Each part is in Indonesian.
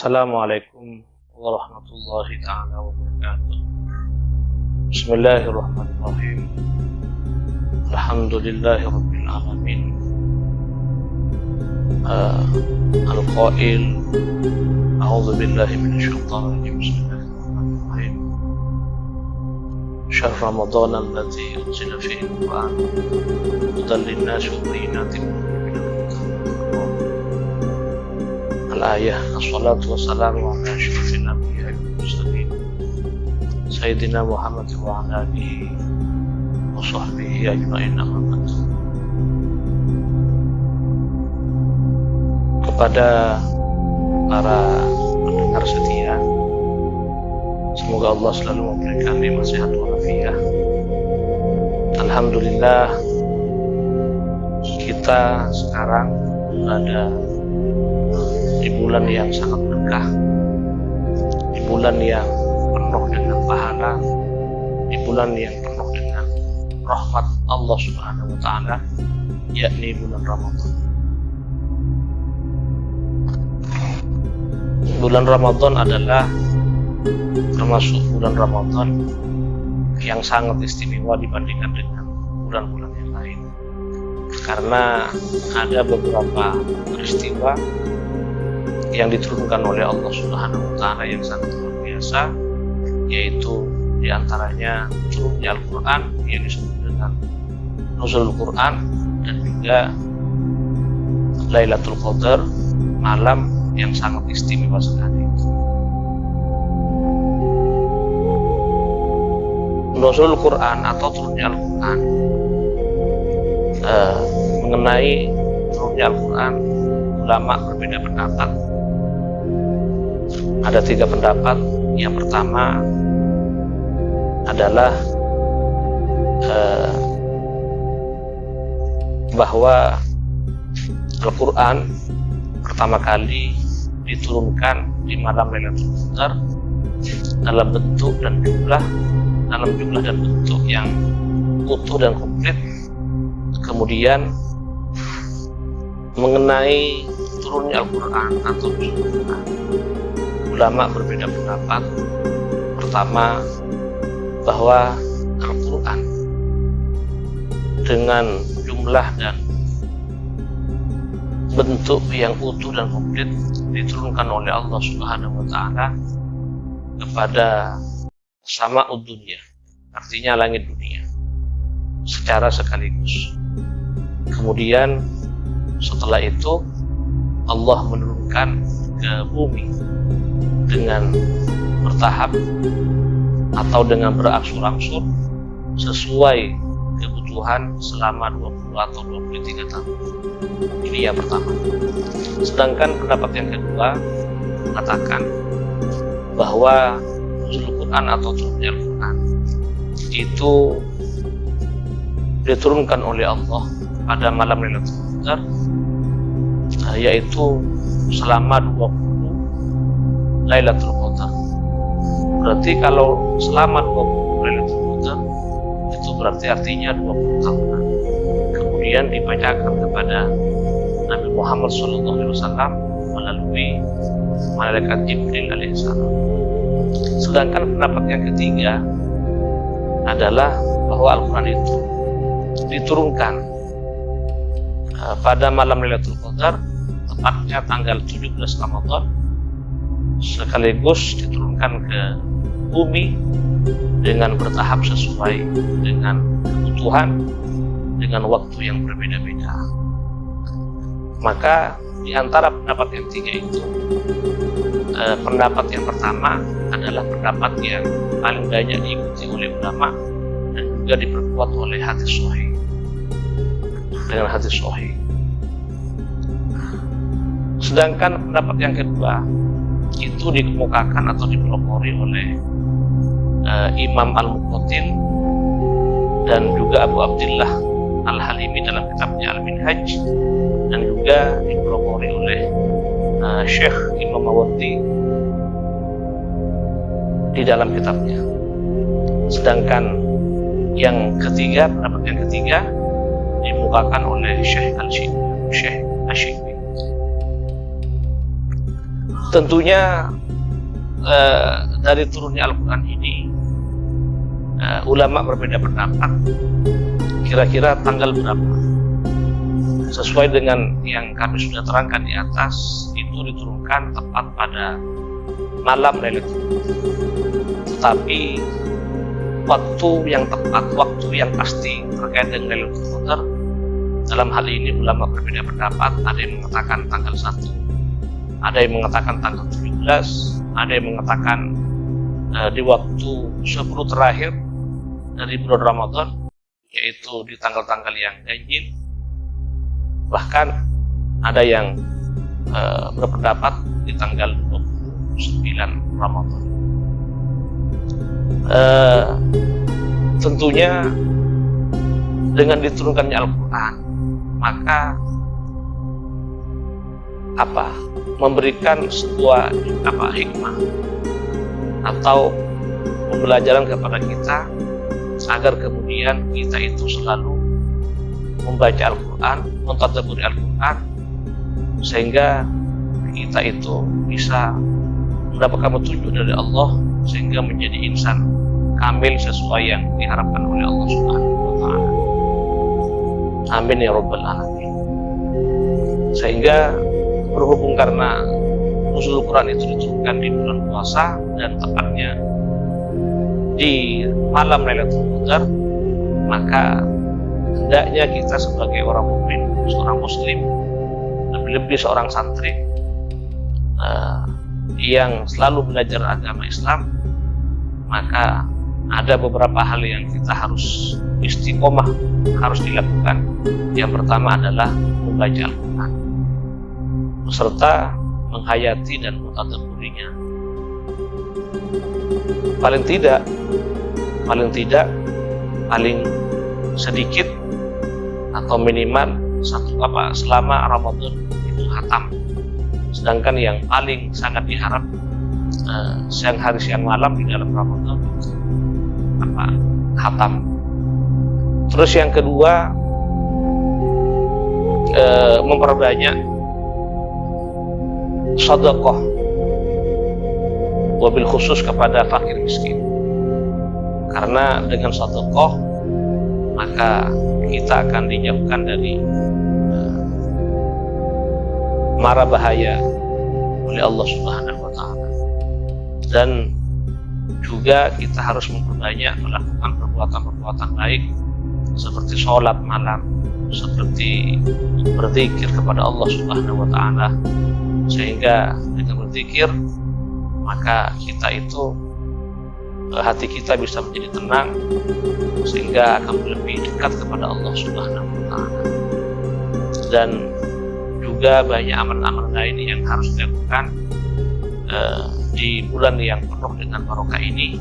Assalamualaikum warahmatullahi ta'ala wabarakatuh. Bismillahirrahmanirrahim. Alhamdulillahi rabbil alamin. Al-Qail A'udzu billahi minasyaitonir rajim. Bismillahirrahmanirrahim. Syahr Ramadan alladzi unzila fihi al-Qur'an hudan lin-nasi wa bayyinatin minal huda wal Al-ayah. Assalatu wassalamu ala asyrafil anbiya'i wal mursalin Sayyidina Muhammad wa ala alihi wa sahbihi ajma'in, amma ba'd. Kepada para pendengar setia, semoga Allah selalu memberikan nikmat sehat walafiat. Alhamdulillah, kita sekarang berada di bulan yang sangat berkah, di bulan yang penuh dengan pahala, di bulan yang penuh dengan rahmat Allah Subhanahu wa Ta'ala, yakni bulan Ramadan. Bulan Ramadan adalah termasuk bulan Ramadan yang sangat istimewa dibandingkan dengan bulan-bulan yang lain, karena ada beberapa peristiwa yang diturunkan oleh Allah Subhanahu wa Ta'ala yang sangat luar biasa, yaitu diantaranya turunnya Al-Quran yang disebut dengan Nuzul Quran, dan juga Lailatul Qadar, malam yang sangat istimewa sekali. Nuzul Quran atau turunnya Al-Quran, mengenai turunnya Al-Quran, ulama berbeda pendapat. Ada 3 pendapat. Yang pertama adalah bahwa Al-Quran pertama kali diturunkan di malam Lailatul Qadar dalam bentuk dan jumlah yang utuh dan komplit. Kemudian mengenai turunnya Al-Quran atau Al-Quran, ulama berbeda pendapat. Pertama, bahwa Al-Quran dengan jumlah dan bentuk yang utuh dan komplit diturunkan oleh Allah Subhanahu wa Ta'ala kepada sama'ud dunya, artinya langit dunia, secara sekaligus. Kemudian setelah itu Allah menurunkan ke bumi dengan bertahap atau dengan berangsur-angsur sesuai kebutuhan selama 20 atau 23 tahun. Ini yang pertama. Sedangkan pendapat yang kedua mengatakan bahwa Nuzul Quran atau turunnya Al-Quran itu diturunkan oleh Allah pada malam Lailatul Qadar, yaitu selama 20 Lailatul Qadar. Berarti kalau selama 20 Lailatul Qadar itu berarti artinya 20 tahunan. Kemudian dibacakan kepada Nabi Muhammad SAW melalui malaikat Jibril alaihissalam. Sedangkan pendapat yang ketiga adalah bahwa Al-Quran itu diturunkan pada malam Lailatul Qadar, tepatnya tanggal 17 Ramadan, sekaligus diturunkan ke bumi dengan bertahap sesuai dengan kebutuhan, dengan waktu yang berbeda-beda. Maka di antara pendapat yang 3 itu, pendapat yang pertama adalah pendapat yang paling banyak diikuti oleh ulama dan juga diperkuat oleh hadis sahih, dengan hadis sahih. Sedangkan pendapat yang kedua itu dikemukakan atau dipelopori oleh Imam Al-Muqatil dan juga Abu Abdillah Al-Halimi dalam kitabnya Al-Minhaj, dan juga dipelopori oleh Syekh Imam Mawardi di dalam kitabnya. Sedangkan yang ketiga, pendapat yang ketiga dimukakan oleh Syekh Al-Shibli. Tentunya dari turunnya Al-Quran ini ulama berbeda pendapat kira-kira tanggal berapa. Sesuai dengan yang kami sudah terangkan di atas, itu diturunkan tepat pada malam Lailatul Qadar. Tetapi waktu yang tepat, waktu yang pasti terkait dengan Lailatul Qadar, dalam hal ini ulama berbeda pendapat. Ada yang mengatakan tanggal 1, ada yang mengatakan tanggal 17, ada yang mengatakan di waktu 10 terakhir dari bulan Ramadan, yaitu di tanggal-tanggal yang ganjil. Bahkan ada yang berpendapat di tanggal 29 Ramadan. Tentunya dengan diturunkannya Al-Quran, maka memberikan sebuah hikmah atau pembelajaran kepada kita agar kemudian kita itu selalu membaca Al-Quran, mentadabburi Al-Quran, sehingga kita itu bisa mendapatkan petunjuk dari Allah sehingga menjadi insan kamil sesuai yang diharapkan oleh Allah Subhanahu wa Ta'ala. Amin ya Rabbal Alamin. Sehingga berhubung karena nuzul Quran itu diturunkan di bulan puasa dan tepatnya di malam Lailatul Qadar, maka hendaknya kita sebagai orang mukmin, seorang muslim, lebih-lebih seorang santri yang selalu belajar agama Islam, maka ada beberapa hal yang kita harus istiqomah, harus dilakukan. Yang pertama adalah membaca Al-Quran beserta menghayati dan mentadabburinya. Paling sedikit atau minimal selama Ramadan itu khatam. Sedangkan yang paling sangat diharap siang hari siang malam di dalam Ramadan itu khatam. Terus yang kedua, memperbanyak sedekah, wabil khusus kepada fakir miskin. Karena dengan sedekah maka kita akan dijauhkan dari mara bahaya oleh Allah Subhanahu wa Ta'ala. Dan juga kita harus memperbanyak melakukan perbuatan-perbuatan baik seperti sholat malam, seperti berzikir kepada Allah Subhanahu wa Ta'ala, sehingga dengan berzikir maka kita itu hati kita bisa menjadi tenang sehingga akan lebih dekat kepada Allah Subhanahu wa Ta'ala. Dan juga banyak amal-amal lain yang harus dilakukan di bulan yang penuh dengan barokah ini,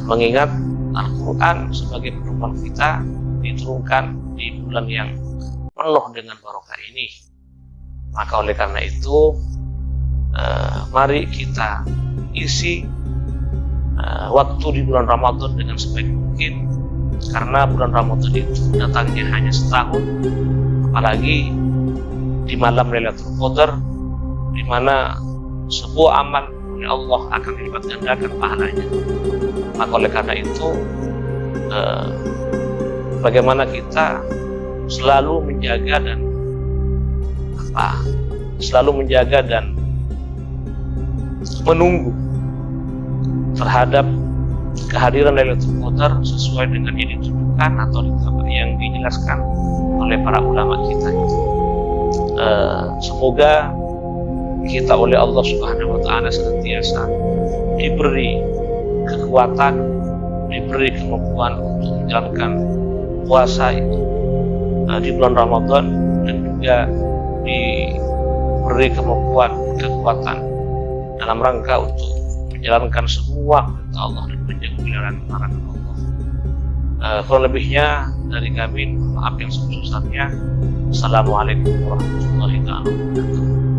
mengingat Al-Quran sebagai pedoman kita diturunkan di bulan yang penuh dengan barokah ini. Maka oleh karena itu mari kita isi waktu di bulan Ramadan dengan sebaik mungkin, karena bulan Ramadan itu datangnya hanya setahun, apalagi di malam Lailatul Qadar, di mana sebuah amal oleh Allah akan dilipat gandakan pahalanya. Maka oleh karena itu bagaimana kita selalu menjaga dan menunggu terhadap kehadiran Lailatul Qadar sesuai dengan yang ditunjukkan atau yang dijelaskan oleh para ulama kita. Semoga kita oleh Allah Subhanahu wa Ta'ala senantiasa diberi kekuatan, diberi kemampuan untuk menjalankan puasa itu di bulan Ramadan, dan juga diberi kekuatan dalam rangka untuk menjalankan semua perintah Allah dan menjauhi larangan Allah. Kurang lebihnya dari kami, maaf yang sebesar-besarnya. Assalamualaikum warahmatullahi wabarakatuh.